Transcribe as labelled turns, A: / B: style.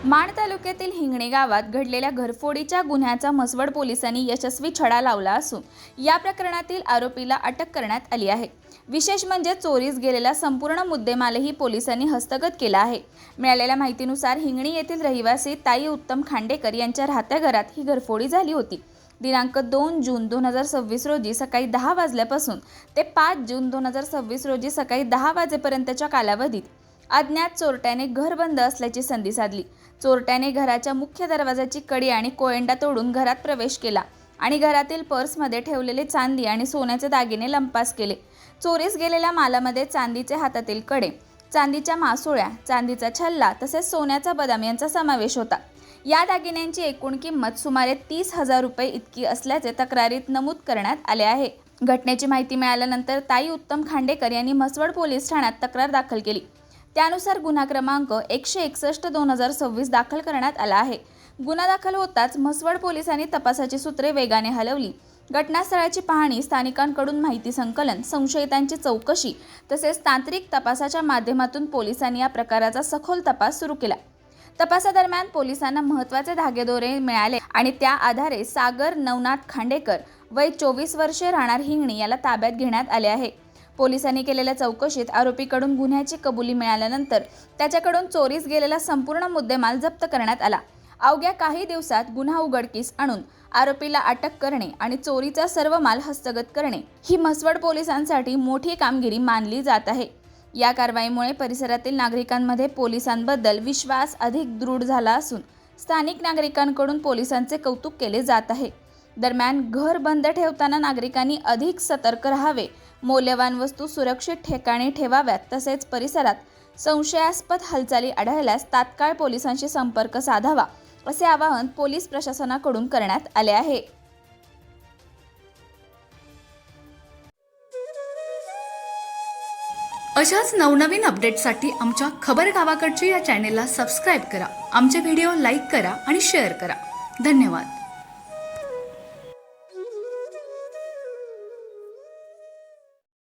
A: माण तालुक्यातील हिंगणे गावात घडलेल्या घरफोडीच्या गुन्ह्याचा म्हसवड पोलिसांनी यशस्वी छडा लावला असून या प्रकरणातील आरोपीला अटक करण्यात आली आहे। विशेष म्हणजे चोरीस गेलेला संपूर्ण मुद्देमालही पोलिसांनी हस्तगत केला आहे। मिळालेल्या माहितीनुसार हिंगणी येथील रहिवासी ताई उत्तम खांडेकर यांच्या राहत्या घरात ही घरफोडी झाली होती। दिनांक 2 जून 2026 रोजी सकाळी 10 वाजल्यापासून ते 5 जून 2026 रोजी सकाळी 10 वाजेपर्यंतच्या कालावधीत अज्ञात चोरट्याने घर बंद असल्याची संधी साधली। चोरट्याने घराच्या मुख्य दरवाजाची कडी आणि कोयंडा तोडून घरात प्रवेश केला आणि घरातील पर्समध्ये ठेवलेले चांदी आणि सोन्याचे दागिने लंपास केले। चोरीस गेलेल्या मालामध्ये चांदीचे हातातील कडे, चांदीच्या मासोळ्या, चांदीचा छल्ला तसेच सोन्याचा बदाम यांचा समावेश होता। या दागिन्यांची एकूण किंमत सुमारे 30,000 रुपये इतकी असल्याचे तक्रारीत नमूद करण्यात आले आहे। घटनेची माहिती मिळाल्यानंतर ताई उत्तम खांडेकर यांनी म्हसवड पोलीस ठाण्यात तक्रार दाखल केली। त्यानुसार गुन्हा क्रमांक 161/2026 दाखल करण्यात आला आहे। गुन्हा दाखल होताच म्हसवड पोलिसांनी तपासाची सूत्रे वेगाने हलवली। घटनास्थळाची पाहणी, स्थानिकांकडून माहिती संकलन, संशयितांची चौकशी तसेच तांत्रिक तपासाच्या माध्यमातून पोलिसांनी या प्रकाराचा सखोल तपास सुरू केला। तपासादरम्यान पोलिसांना महत्त्वाचे धागेदोरे मिळाले आणि त्या आधारे सागर नवनाथ खांडेकर वय 24 वर्षे राहणार हिंगणी याला ताब्यात घेण्यात आले आहे। पोलिसांनी केलेल्या चौकशीत आरोपीकडून गुन्ह्याची कबुली मिळाल्यानंतर त्याच्याकडून चोरीस गेलेला संपूर्ण मुद्देमाल जप्त करण्यात आला। अवघ्या काही दिवसात गुन्हा उघडकीस आणून आरोपीला अटक करणे आणि चोरीचा सर्व माल हस्तगत करणे ही म्हसवड पोलिसांसाठी मोठी कामगिरी मानली जात आहे। या कारवाईमुळे परिसरातील नागरिकांमध्ये पोलिसांबद्दल विश्वास अधिक दृढ झाला असून स्थानिक नागरिकांकडून पोलिसांचे कौतुक केले जात आहे। दरम्यान घर बंद ठेवताना नागरिकांनी अधिक सतर्क राहावे, मौल्यवान वस्तू सुरक्षित ठिकाणी ठेवाव्यात तसेच परिसरात संशयास्पद हालचाली आढळल्यास तात्काळ पोलिसांशी संपर्क साधावा असे आवाहन पोलीस प्रशासनाकडून करण्यात आले आहे।
B: अशाच नवनवीन अपडेट्ससाठी आमच्या खबर गावाकडची या चॅनेलला सबस्क्राईब करा, आमचे व्हिडिओ लाईक करा आणि शेअर करा। धन्यवाद।